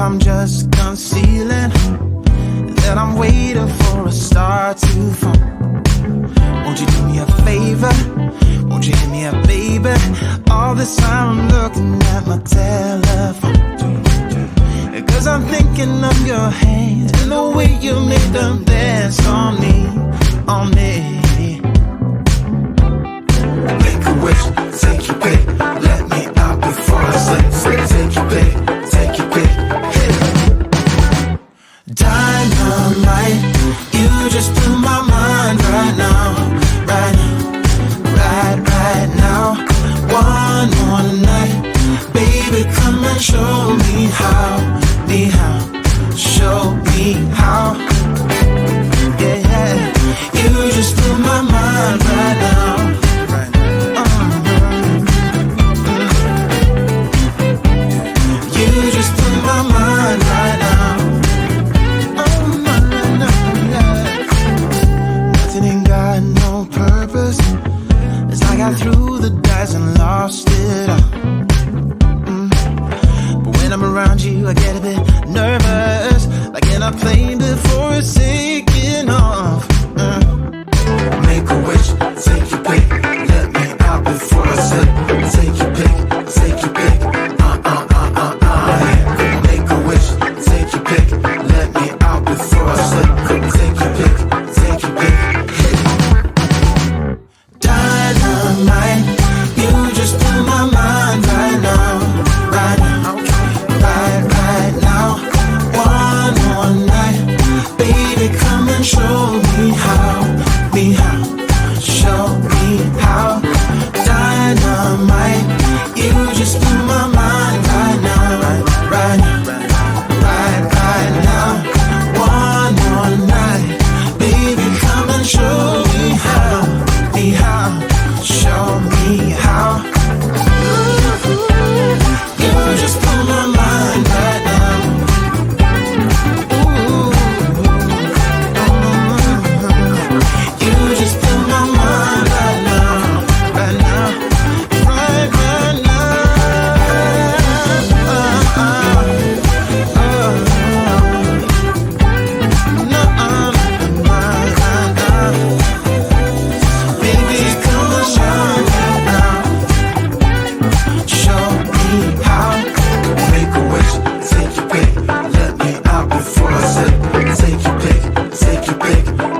I'm just concealing that I'm waiting for a star to fall. Won't you do me a favor? Won't you hit me up, baby? All this time I'm looking at my telephone, 'cause I'm thinking of your hands and the way you made them dance on me, on me. Make a wish, take your pick, let me out before I sleep. Take your pick, take your pick, hit it. Dynamite, you just blew my mind right now, right now, right now. One more night, baby, come and show me how, show me how. Yeah, yeah, you just blew my mind right now. You just blew my mind right now. Oh, my, yeah. Nothing ain't got no purpose. It's like I threw the dice and lost it all. But when I'm around you, I get a bit nervous, like in a plane before it's taking off. Make a wish, take your pick, let me out before I slip. Take your pick, take your pick. Make a wish, take your pick, let me out before I slip. Take your pick, take your pick. Dynamite, you just blew my mind right now, right now, right now. One more night, baby, come say, take your pick,